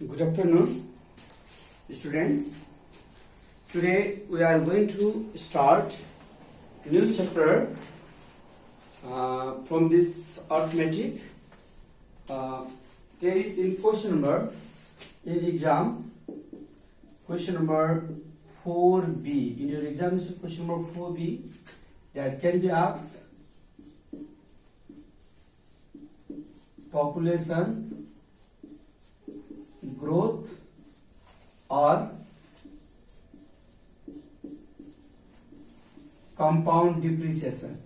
Good afternoon, students. Today we are going to start new chapter from this arithmetic. There is in question number in exam, question number 4B. In your examination, question number 4B that can be asked: population growth or compound depreciation.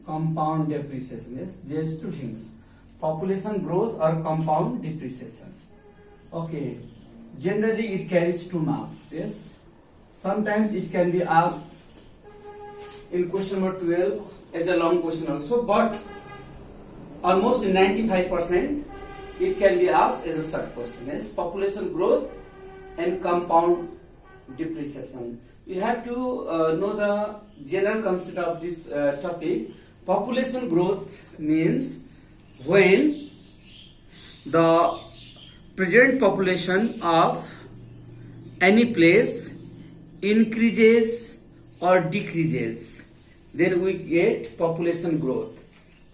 Compound depreciation, yes, there's two things: population growth or compound depreciation. Okay, generally it carries 2 marks, yes. Sometimes it can be asked in question number 12 as a long question also, but almost in 95% it can be asked as a short question, yes. Population growth and compound depreciation. You have to know the general concept of this topic. Population growth means when the present population of any place increases or decreases, then we get population growth.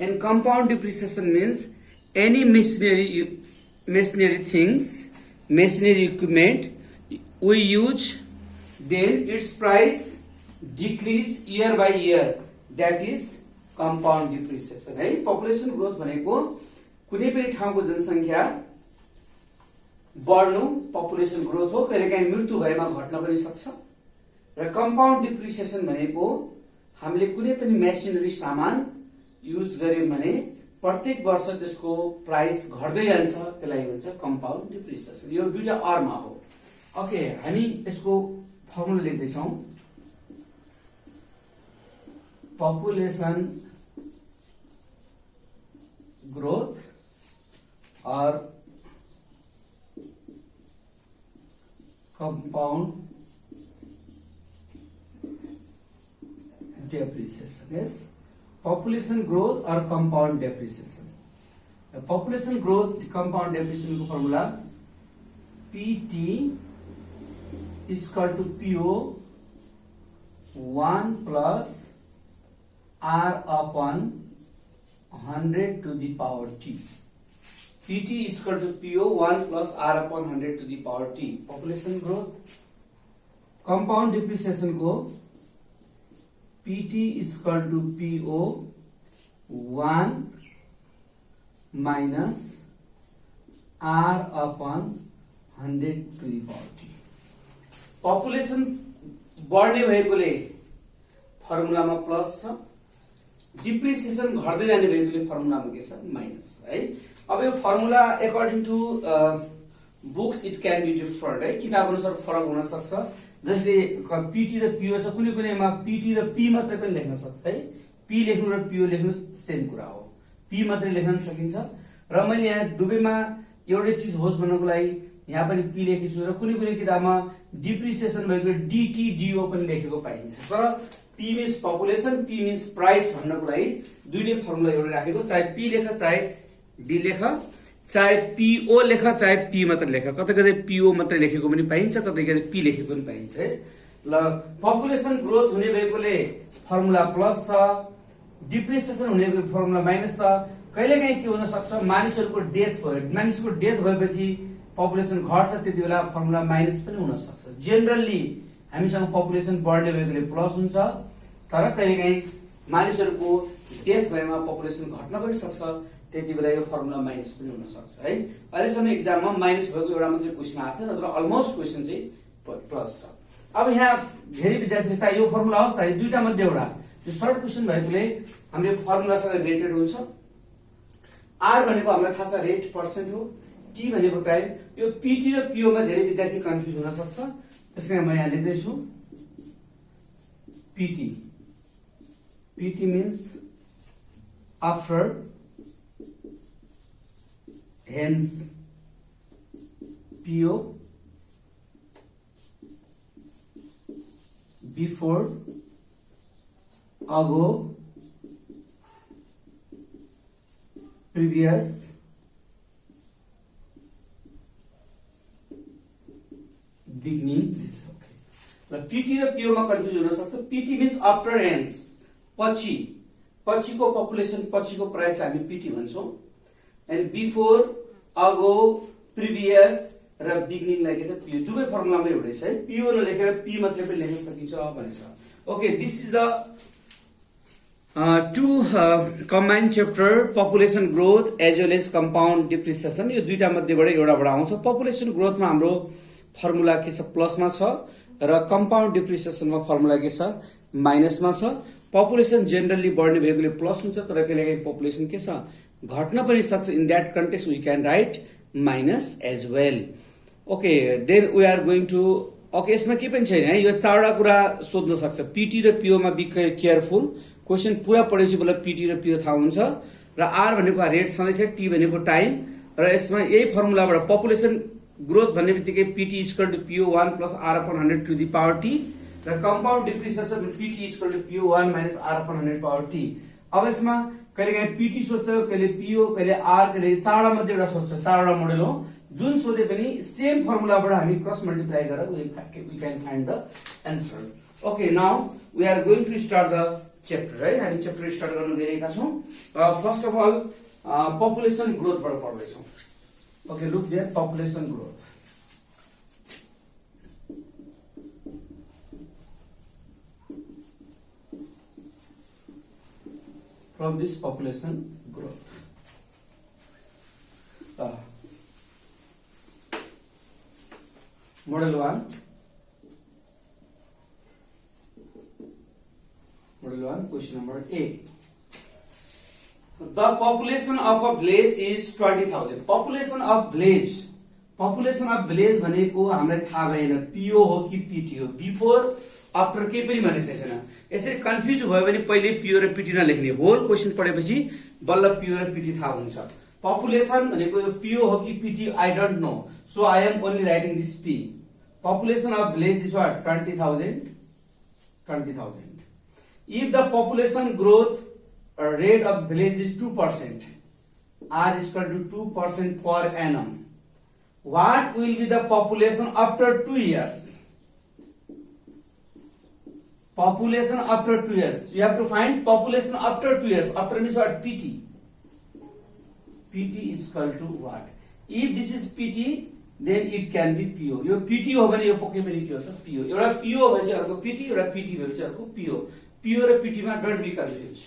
And compound depreciation means any machinery things, machinery equipment we use, then its price decrease year by year. That is compound depreciation. है population growth भनेको कुनै पनि ठाउँको जनसंख्या बढ्नु population growth हो. कहिलेकाहीँ मृत्यु भएमा घट्न पनि सक्छ. र compound depreciation भनेको हामीले कुनै पनि मेसिनरी सामान युज गर्यौं भने प्रत्येक वर्ष त्यसको प्राइस घट्दै जान्छ, त्यसलाई भन्छ कम्पाउन्ड डिप्रिसिएसन. यो दुईटा अर्मा हो. ओके, हामी यसको फर्मुला लेख्दै छौं. पपुलेसन ग्रोथ और compound depreciation, yes. Population growth or compound depreciation. The population growth compound depreciation का formula PT is equal to PO 1 plus R upon 100 to the power T. PT is equal to PO 1 plus R upon 100 to the power T. Population growth. Compound depreciation को PT is equal to PO 1 minus R upon 100 to the power T. Population बढ्ने भएकोले फर्मुलामा plus छ, depreciation घट्दै जाने भएकोले फर्मुलामा के छ minus, है. अब यो formula according to books it can be different, है. किताब अनुसार फरक हुन सक्छ. जसले पीटी र पीओ छ, कुनै कुनैमा पीटी र पी मात्र पनि लेख्न सक्छ, है. पी लेख्नु र पीओ लेख्नु सेम कुरा हो. पी मात्र लेख्न सकिन्छ. र मैले यहाँ दुवैमा एउटै चीज होस् भन्नको लागि यहाँ पनि पी लेखेको छु र कुनै कुनै किताबमा डिप्रिसिएसन भएको डीटी डीओ पनि लेखेको पाइन्छ. तर P means population, P means price भन्नको लागि दुईटै फर्मुला एउटै राखेको. चाहे पी लेख, चाहे डी लेख, चाहे पीओ लेख, चाहे पी मात्र लेख. कतै कतै पीओ मात्र लेखेको पनि पाइन्छ, कतै कतै पी लेखेको पनि पाइन्छ, है. ल, पपुलेसन ग्रोथ हुने भएकोले फर्मुला प्लस छ, डिप्रिसिएसन हुने भएकोले फर्मुला माइनस छ. कहिलेकाहीँ के हुन सक्छ, मानिसहरुको डेथ भयो, मानिसको डेथ भएपछि पपुलेसन घट्छ, त्यति बेला फर्मुला माइनस पनि हुन सक्छ. जनरली हामीसँग पपुलेसन बढ्ने भएकोले प्लस हुन्छ, तर कहिलेकाहीँ मानिसहरुको डेथ भएमा पपुलेसन घट्न पनि सक्छ, त्यति बेला यो फर्मुला माइनस पनि हुन सक्छ, है. अहिलेसम्म एक्जाममा माइनस भएको एउटा मात्रै क्वेशन आछ, नत्र अलमोस्ट क्वेशन चाहिँ प्लस छ. अब यहाँ धेरै विद्यार्थीले चाहे यो फर्मुला होस्, चाहे दुईटा मध्ये एउटा, यो सर्ट क्वेशन भएकोले हाम्रो फर्मुलासँग रिलेटेड हुन्छ. आर भनेको हामीलाई थाहा छ रेट पर्सेन्ट हो, टी भनेको टाइम. यो पीटी र पीओ मा धेरै विद्यार्थी कन्फ्युज हुन सक्छ. त्यसकारण म यहाँ लेख्दै छु PT. PT means after, hence PO before, ago, previous beginning this okay र पीटी र पीओ मा कन्फ्युज हुन सक्छ पीटी मिन्स आफ्टर एन्ड्स पछिको पपुलेसन पछिको प्राइसलाई हामी पीटी भन्छौं एन्ड बिफोर अगो प्रिभियस र बिगिनिङ लाई के छ पीओ दुवै फर्मुलामा एउटै छ है पीओ नलेखेर पी मात्रै पनि लेख्न सकिन्छ भनेछ okay this is the to combine chapter population growth as well as compound depreciation यो दुईटा मध्येबाट एउटाबाट आउँछ पपुलेसन ग्रोथमा हाम्रो फर्मुला के छ प्लसमा छ र कम्पाउन्ड डिप्रिसिएसनमा फर्मुला के छ माइनसमा छ पपुलेसन जेनरली बढ्ने भएकोले प्लस हुन्छ तर कहिलेकाहीँ पपुलेसन के छ घट्न पनि सक्छ in that context we can write minus as well okay then we are going to okay यसमा के पनि छैन है यो चारवटा कुरा सोध्न सक्छ पीटी र पीओ मा बी केयरफुल क्वेशन पूरा पढेपछि बल्ल पीटी र पीओ थाहा हुन्छ र आर भनेको रेट छँदैछ टी भनेको टाइम र यसमा यही फर्मुलाबाट पपुलेसन ग्रोथ भन्ने बित्तिकै PT equal to PO 1 plus r upon 100 to the power t र compound depreciation PT equal to PO 1 minus r upon 100 power t अब यसमा कहिलेकाहीँ पीटी सोध्छ कहिले पीओ कहिले आर कहिले चारवटा मध्ये एउटा सोध्छ चारवटा मोडल हो जुन सोधे पनि सेम फर्मुलाबाट हामी क्रस मल्टिप्लाई गरेर we can find the answer okay now we are going to start the chapter है हामी च्याप्टर स्टार्ट गर्न गइरहेका छौं फर्स्ट अफ अल पपुलेसन ग्रोथबाट पढ्दै छौं okay look there population growth from this population growth model 1 question number A the population of a village is 20,000 population of village भनेको हामीलाई थाहा भएन पीओ हो कि पीटी हो बिफोर आफ्टर के पनि भनेको छैन यसरी कन्फ्युज भयो भने पहिले पीओ र पीटी नलेख्ने होल क्वेशन पढेपछि बल्ल पीओ र पीटी थाहा हुन्छ पपुलेसन भनेको यो पीओ हो कि PT I don't know so I am only writing this P population of village is what 20,000 if the population growth rate of village is 2% r is equal to 2% per annum what will be the population after 2 years population after 2 years you have to find population after 2 years after means what pt is equal to what if this is pt then it can be po यो pt हो भने यो पक्कै पनि के हो त po एउटा po भएपछि अर्को pt एउटा pt भएपछि अर्को po po र pt मा don't be confuse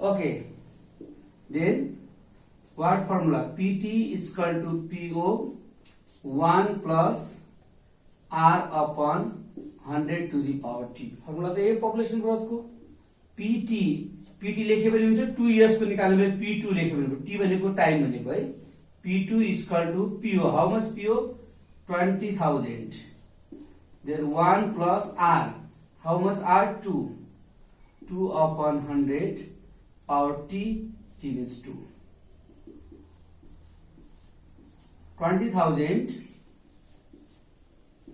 okay then what formula pt is equal to po 1 plus r upon 100 to the power t formula त यही पपुलेसन ग्रोथ को pt लेखे पनि हुन्छ 2 इयर्स को निकाल्ने भए p2 लेखे पनि t भनेको टाइम भनेको है p2 is equal to po how much po 20,000 then 1 plus r how much r 2 upon 100 power t means 2 20,000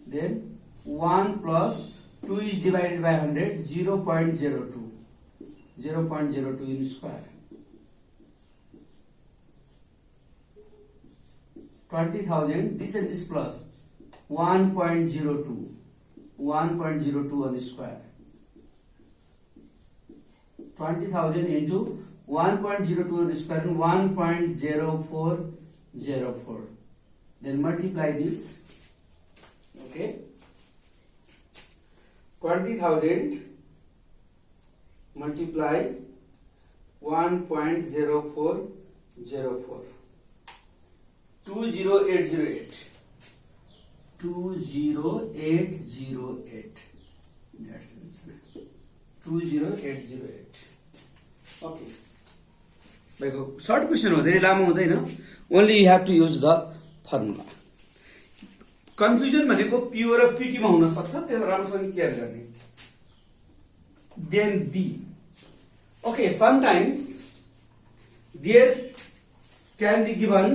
then 1 plus 2 is divided by 100 0.02 in square 20,000 this and this plus 1.02 on square 20,000 into 1.02 on square and 1.0404 then multiply this okay 20,000 multiply 1.0404 20808 that's answer 20808 okay like short question हो धेरै लामो हुँदैन only you have to use the formula confusion भनेको PO र PT मा हुन सक्छ त्यसलाई राम्रोसँग क्लियर गर्ने then B okay sometimes there can be given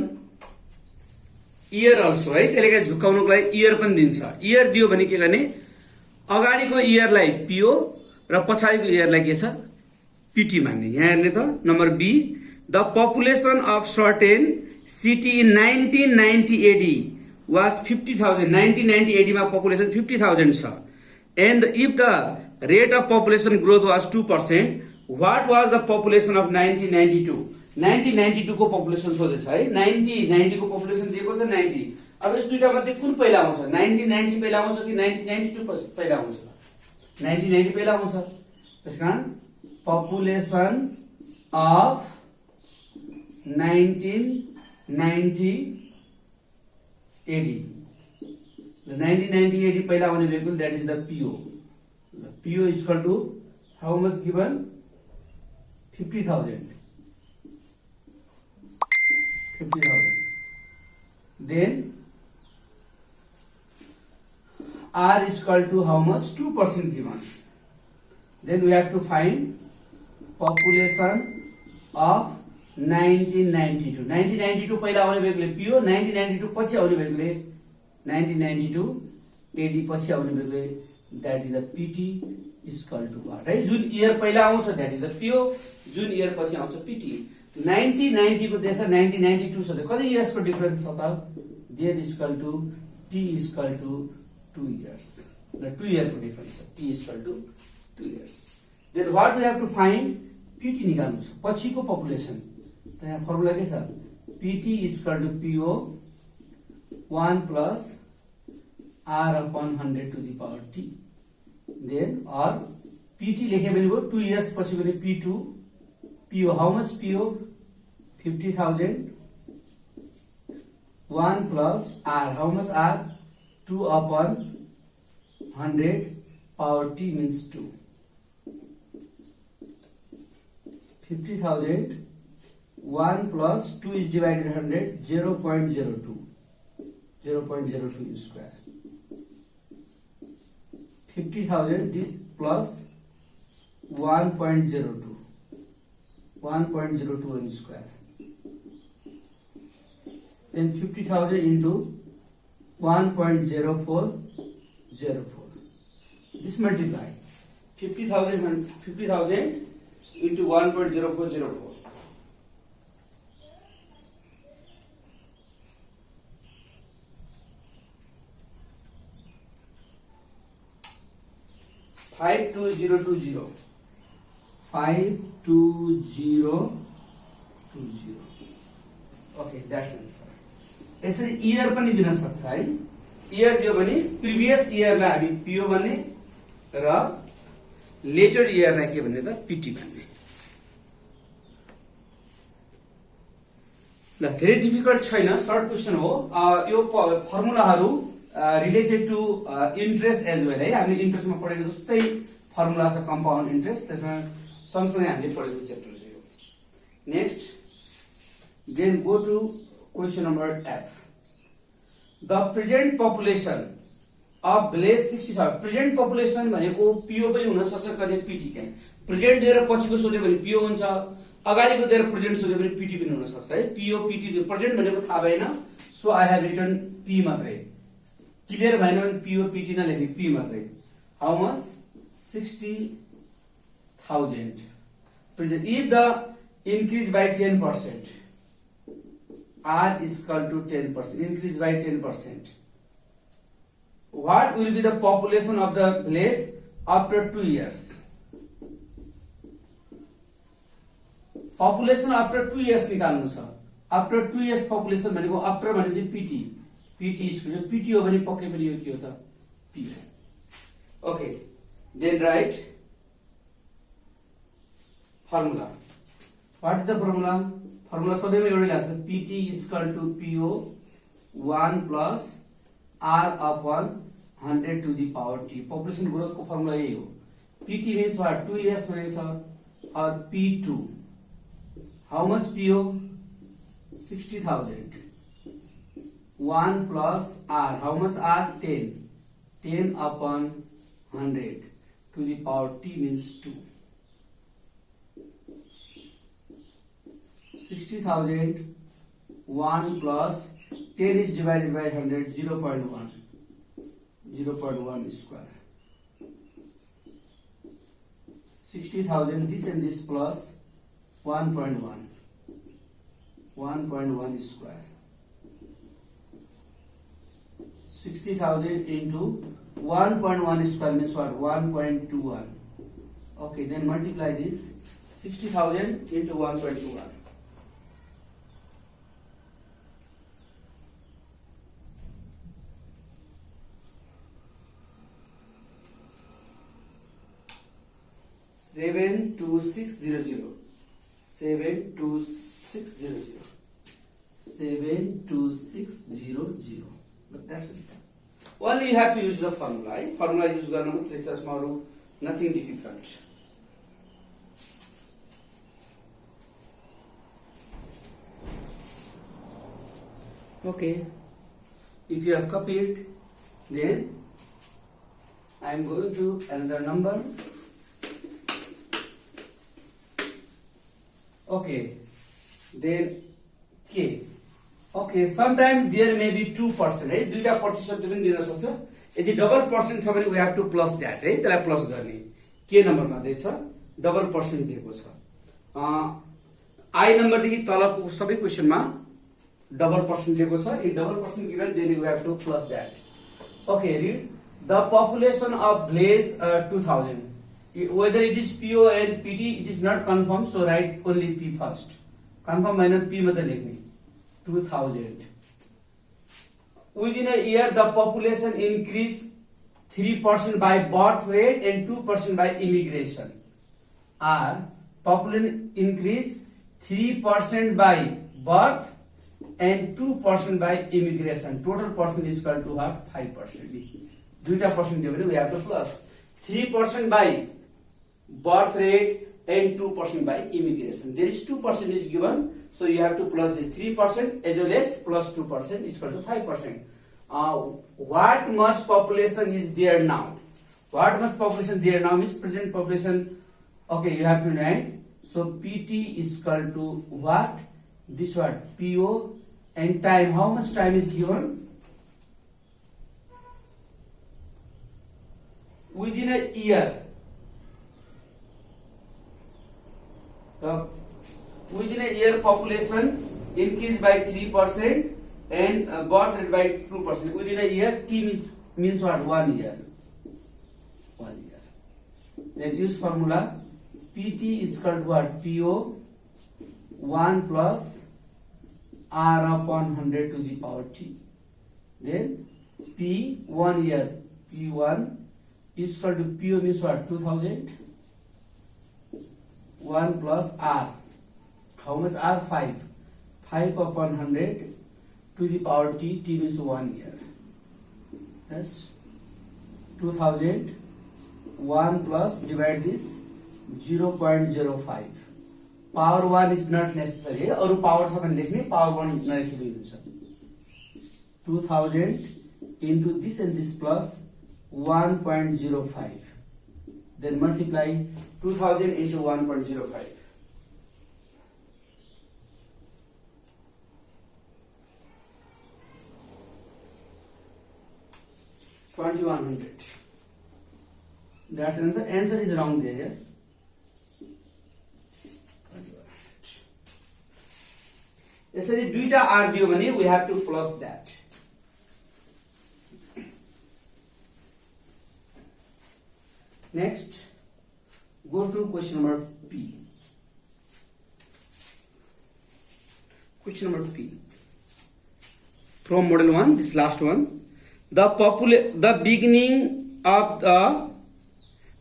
year also है कहिलेकाहीँ झुकाउनको लागि year पनि दिन्छ year दियो भने के गर्ने अगाडिको year लाई PO र पछाडीको year लाई के छ PT मान्ने यहाँ हेर्ने त number B The population of certain city in 1990 AD was 50,000. 1990 AD मा population 50,000 छ. And if the rate of population growth was 2%, what was the population of 1992? 1992 को population सोधेछ है. 90 को population दिएको छ 90. अब यस दुईटा मध्ये कुन पहिला आउँछ? 1990 पहिला आउँछ कि 1992 पहिला आउँछ? 1990 पहिला आउँछ. त्यसकारण population of 1990 AD. The 1990 AD पहिला आउने vehicle, that is the PO. The PO is equal to how much given? 50,000. 50,000. Then R is equal to how much? 2% given. Then we have to find population of 1992. 1992 पहिला आउने भेहिकलले PO, 1992 पछि आउने भेहिकलले 1992 AD पछि आउने भेहिकलले that is the PT is equal to what? है, जुन year पहिला आउँछ that is the PO, जुन इयर पछि आउँछ PT. 1990 को देश 1992 छ, कति इयर्स को डिफरेन्स छ त? There is equal to T is equal to 2 years. The 2 year को डिफरेन्स छ. T is equal to 2 years. Then what we have to find? PT निकाल्नु छ, पछिको पपुलेसन. त यहाँ फर्मुला के छ? PT is equal to PO 1 plus R upon 100 to the power T. Then or PT लेखे भने भयो 2 years पछि भने P2. PO, how much PO? 50,000. 1 plus R, how much R? 2 upon 100 power T means 2. 50,000. 1 plus 2 is divided 100, 0.02. 0.02 square. 50,000 this plus 1.02. 1.02 square. Then 50,000 into 1.0404. This multiply 50,000 into 1.0404. 52020. 52020. Okay, that's answer. यसरी year पनि दिन सक्छ है. Year दियो भने previous इयरलाई हामी PO भन्ने र लेटर इयरलाई के भन्ने त PT भन्ने. ल, धेरै डिफिकल्ट छैन, सर्ट क्वेशन हो. यो फर्मुलाहरू related to interest as well है. हामीले इन्ट्रेस्टमा पढेको जस्तै फर्मुला छ कम्पाउन्ड इन्ट्रेस्ट, त्यसमा सँगसँगै हामीले पढेको च्याप्टर छ यो. Next, then go to question number F. The present population of village 60,000. Present population भनेको PO पनि हुन सक्छ, कहिले PT पनि. प्रेजेन्ट दिएर पछिको सोध्यो भने PO हुन्छ, अगाडिको दिएर प्रेजेन्ट सोध्यो भने PT पनि हुन सक्छ है. PO PT प्रेजेन्ट भनेको थाहा भएन, so I have written P मात्रै. क्लियर भएन भने PO PT नलेख्ने, P मात्रै. How much? 60,000. Present. If the increase by 10%, R is equal to 10%. Increase by 10%. What will be the population of the village after 2 years? Population after 2 years निकाल्नु छ. After 2 years population भनेको after भने चाहिँ PT. PT हो भने पक्कै पनि यो के हो त? P. Okay. Then write formula. What is the formula? Formula सबैमा एउटै लाग्छ. PT is equal to PO 1 plus R upon 100 to the power T. Population growth को formula यही हो. PT means what? 2 years भनेको छ. और P2. How much PO? 60,000. 1 plus R. How much R? 10. 10 upon 100 to the power T means 2. 60,000. 1 plus 10 is divided by 100, 0.1. 0.1 square. 60,000, this and this plus 1.1. 1.1 square. 60,000 into 1.1 square means what? 1.21. Okay, then multiply this. 60,000 into 1.21. Seven two six zero zero. 72600. 72600. But that's it. Only you have to use the formula. Formula use garna places maru nothing difficult. Okay. If you have copied, then I am going to another number. Okay, then K. Okay, sometimes there may be 2%, right? दुईटा प्रतिशत पनि दिन सक्छ. यदि double percent छ भने we have to plus that, है? त्यसलाई प्लस गर्ने. के नम्बरमा दिएछ? डबल पर्सेन्ट दिएको छ. I नम्बर देखि तलको सबै क्वेशनमा डबल पर्सेन्ट दिएको छ. If double percent given, then we have to plus that. Okay, read. The population of village 2000. Whether it is PO and PT, it is not confirmed, so write only P first. Confirm minus P मतलब लेख्ने. 2000. Within a year, the population increased 3% by birth rate and 2% by immigration. Or population increased 3% by birth and 2% by immigration. Total percent is equal to what? 5%. दुईटा percent दियो भने we have to plus 3% by birth rate and 2% by immigration. There is 2% is given, so you have to plus the 3% as well as plus 2% is equal to 5%. What much population is there now? What much population there now means present population. Okay, you have to write. So PT is equal to what? This what? PO and time. How much time is given? Within a year. Within a year, population increased by 3% and birth rate by 2%. Within a year, T means what? 1 year. 1 year. Then use formula. PT is equal to what? PO 1 plus R upon 100 to the power T. Then P 1 year. P1 is equal to PO means what? 2000. 1 plus R. How much R? 5. 5 upon 100 to the power T. T means 1 year. Yes. 2000. 1 plus divide this 0.05. Power 1 is not necessary. Aru power छ भने लेख्ने power 1 नलेखिदिनु हुन्छ. 2000 into this and this plus 1.05. Then multiply 2000 into 1.05. 2100. That's the answer. Answer is wrong there, yes. 2100. यसरी दुईटा R दियो भने we have to plus that. Next, go to question number P. Question number P. From model 1, this last one. The beginning of the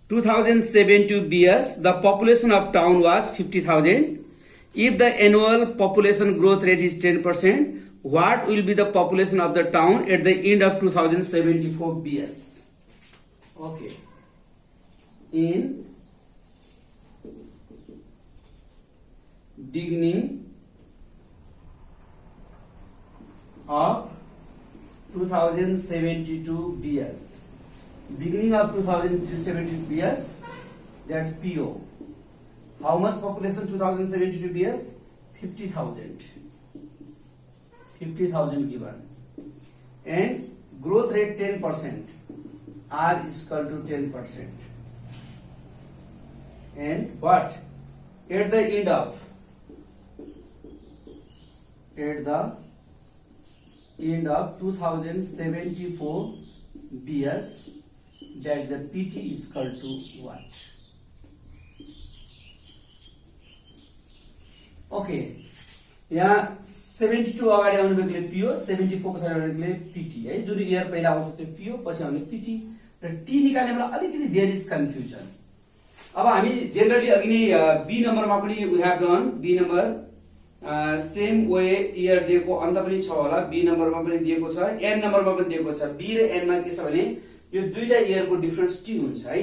2007 to BS, the population of town was 50,000. If the annual population growth rate is 10%, what will be the population of the town at the end of 2074 BS? Okay. In beginning of 2072 BS. Beginning of 2072 BS, that's PO. How much population 2072 BS? 50,000. 50,000 given. And growth rate 10%. R is equal to 10%. And what? At the end of at the end of 2074 BS, that the PT is equal to what? Okay, यहाँ 72 अगाडि आउने बेलाले PO, 74 पछाडि आउने बेलाले PT है, जुन year पहिला आउँछ त्यो PO पछि आउने PT र T निकाल्ने बेला अलिकति देयर इज कन्फ्युजन। अब हामी जेनरली अघि नै बी नम्बरमा पनि we have done B number same way year दिएको अन्त पनि छ होला, बी नम्बरमा पनि दिएको छ, एन नम्बरमा पनि दिएको छ। बी र एन मा के छ भने यो दुईटा इयरको डिफरेन्स टी हुन्छ है।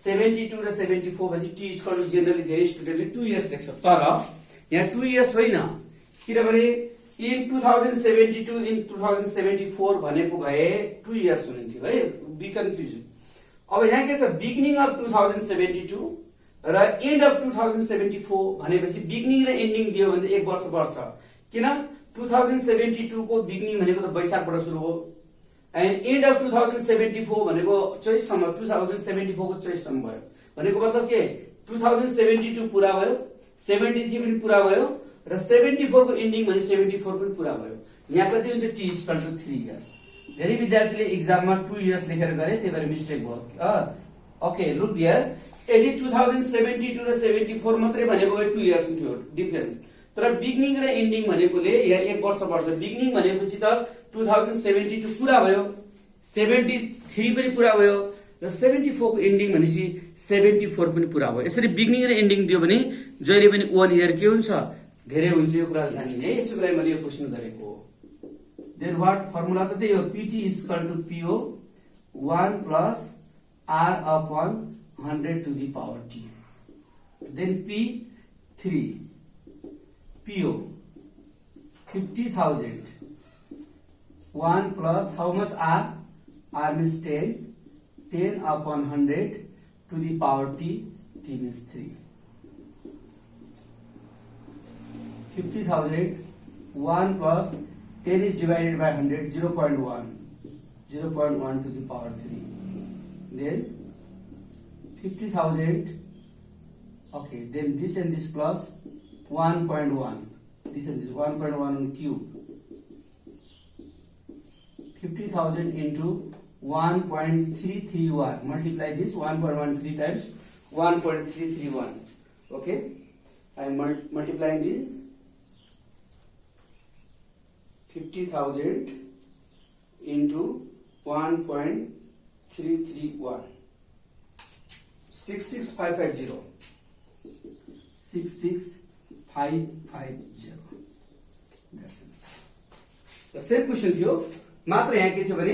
72 र 74 पछि टी इक्वल टु जेनरली धेरै स्टुडेन्टले 2 इयर्स लेख्छ, तर यहाँ 2 इयर्स होइन, किनभने इन 2072 इन 2074 भनेको भए 2 इयर्स हुन्थ्यो है, बी कन्फ्युजन। अब यहाँ के छ, बिगिनिङ अफ 2072 र एन्ड अफ 2074 भनेपछि बिगिनिङ र एन्डिङ दियो भने 1 वर्ष पर्छ, किन 2072 को बिगिनिङ भनेको त वैशाखबाट सुरु हो एन्ड एन्ड अफ 2074 भनेको चैतसम्म, 2074 को चैतसम्म भयो भनेको मतलब के 2072 पुरा भयो, 73 पनि पुरा भयो र 74 को एन्डिङ भने 74 पनि पुरा भयो। यहाँ कति हुन्छ, टी इक्वल टु 3 इयर्स। धेरै विद्यार्थीले एक्जाममा 2 इयर्स लेखेर गरे, त्यही भएर मिस्टेक भयो। ओके, लुक हियर, यदि 2072 र 74 मात्रै भनेको भए 2 इयर्स हुन्थ्यो डिफरेन्स, तर बिगिनिङ र एन्डिङ भनेकोले यहाँ 1 वर्ष पर्छ। बिगिनिङ भनेपछि त 2072 पुरा भयो, 73 पनि पुरा भयो र 74 को एन्डिङ भनेपछि 74 पनि पुरा भयो। यसरी बिगिनिङ र एन्डिङ दियो भने जहिले पनि 1 इयर के हुन्छ, धेरै हुन्छ। यो कुरा जानिने है, यसको लागि मैले यो क्वेशन गरेको हो। देन व्हाट फर्मुला त त्यही हो, PT is equal to PO 1 plus R upon 100 to the power T. Then P3, PO 50,000, 1 plus how much R? R means 10, 10 upon 100 to the power T, T means 3. 50,000, 1 plus 10 is divided by 100, 0.1, 0.1 to the power 3. Then 50,000, okay, then this and this plus 1.1, this and this 1.1 on cube, 50,000 into 1.331, multiply this 1.13 times 1.331, okay, I am multiplying this 50,000 into 1.331, 66550, 66550, that's it. The same question थियो, मात्र यहाँ के थियो भने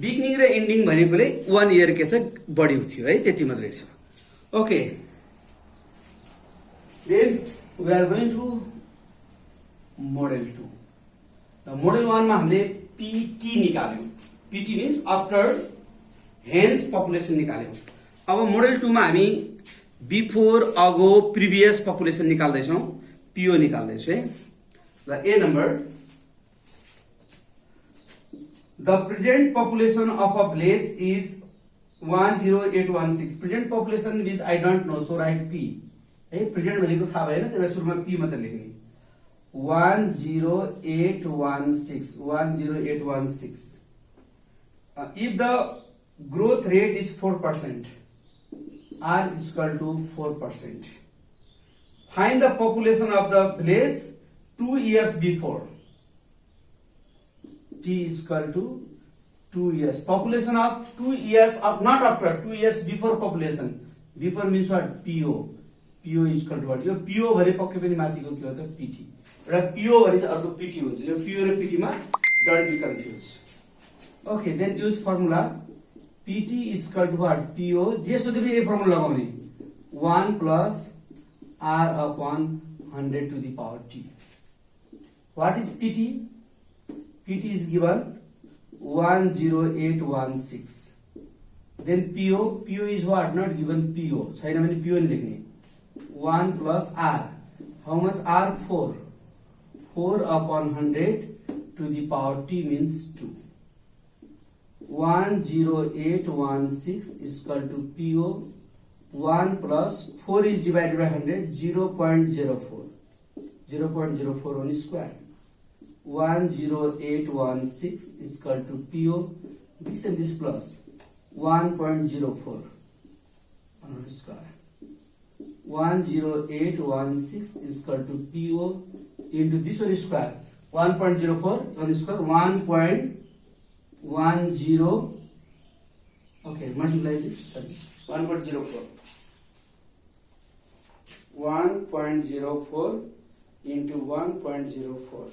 beginning र ending भनेकोले 1 year के छ बढी थियो है, त्यति मात्रै छ। Okay, then we are going to model 2। Model 1 मा हामीले PT निकाल्यौं, PT means after hence population निकाल्यौं। अब मोडल 2 मा हामी बिफोर अगो प्रिभियस पपुलेसन निकाल्दैछौं, PO निकाल्दैछौं है। ल a number, the present population of a village is 10816. present population is I don't know, so write P है। present भनेको थाहा भएन, त्यसलाई सुरुमा P मात्र लेख्ने। 10816, 10816. If the growth rate is 4%, R is equal to 4%. Find the population of the village 2 years before. T is equal to 2 years. Population of 2 years of, not after, 2 years before population. Before means what? PO. PO is equal to what? यो PO भरे पक्कै पनि माथिको के हो त PT। र PO भरे चाहिँ अर्को PT हुन्छ। यो PO र PT मा don't be confused. Okay, then use formula PT is equal to what? PO, जे सोधे पनि यही फर्मुला लगाउने, 1 plus R upon 100 to the power T. What is PT? PT is given 10816. Then PO is what? Not given PO. छैन भने PO नि लेख्ने। 1 plus R. How much R? 4. 4 upon 100 to the power T means 2. 10816 is equal to PO. 1 plus 4 is divided by 100, 0.04. 0.04 on square. 10816 is equal to PO. This and this plus 1.04 on square. 10816 is equal to PO into this one square. 1.04 on square 1.10. Okay, multiply this. Sorry, 1.04. 1.04 into 1.04.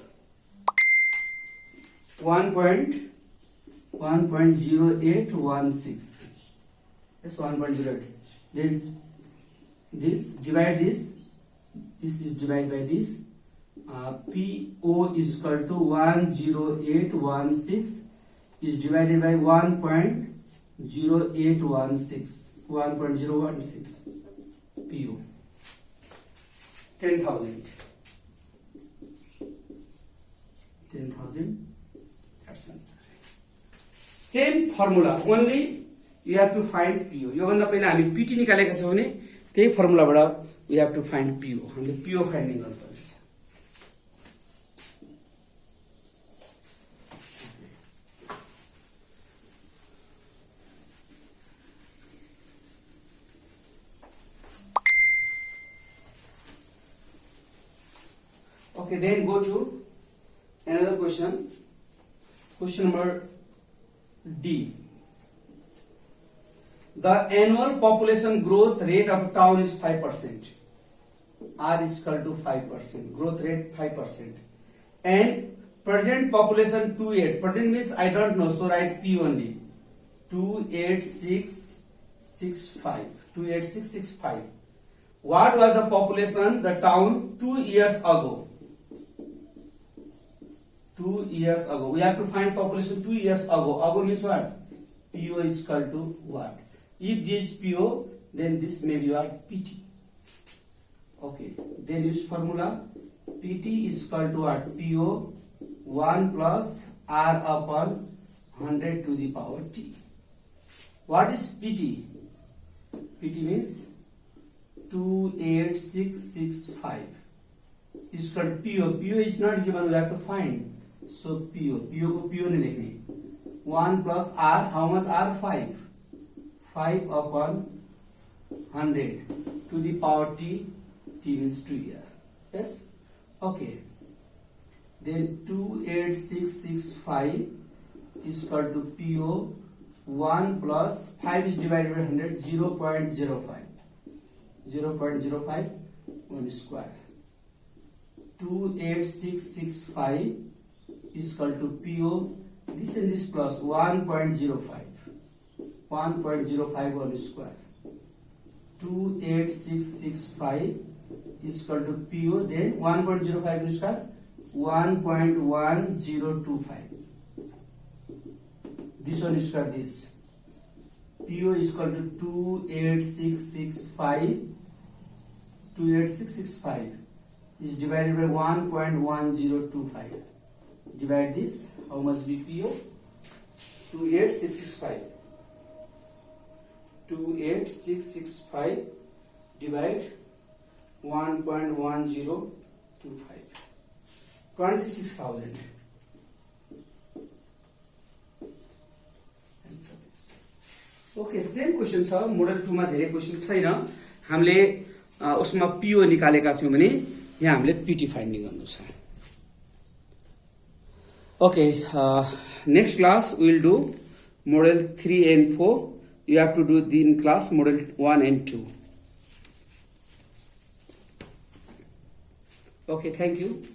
1.0816. That's 1.08. This divide this. This is divided by this. PO is equal to 10816 is divided by 1.0816. 1.016 PO. 10,000. 10,000. That's answer. Same formula. Only you have to find PO. यो भन्दा पहिला हामी PT निकालेका थियौं भने त्यही फर्मुलाबाट we have to find PO. हामीले PO finding गर्नुपर्छ. Okay, then go to another question. Question number D. The annual population growth rate of town is 5%. R is equal to 5%. Growth rate 5%. And present population 28. Present means I don't know, so write P only. 28665. 28665. What was the population, the town 2 years ago? 2 years ago. We have to find population 2 years ago. Ago means what? PO is equal to what? If this PO, then this may be what? PT. Okay. Then use formula. PT is equal to what? PO 1 plus R upon 100 to the power T. What is PT? PT means 28665 is equal to PO. PO is not given. We have to find. So PO को PO नहीं लिखनी. 1 plus R, how much R? 5. 5 upon 100 to the power T. T means 2 year. Yes. Okay. Then 28665 is equal to PO 1 plus 5 is divided by 100. 0.05. 0.05 1 square. 28665 is equal to PO, this and this plus 1.05. 1.05 whole square. 28665 is equal to PO, then 1.05 square 1.1025. This one is square this. PO is equal to 28665. 28665 is divided by 1.1025. Divide this. How much be PO? 28665. 28665 divide 1.1025. 26,000. Okay, same question छ. Model 2 मा धेरै question छैन. हामीले उसमा PO निकालेका थियौं भने यहाँ हामीले PT फाइन्डिङ गर्नु छ. Okay, next class we will do model 3 and 4. You have to do in class model 1 and 2. Okay, thank you.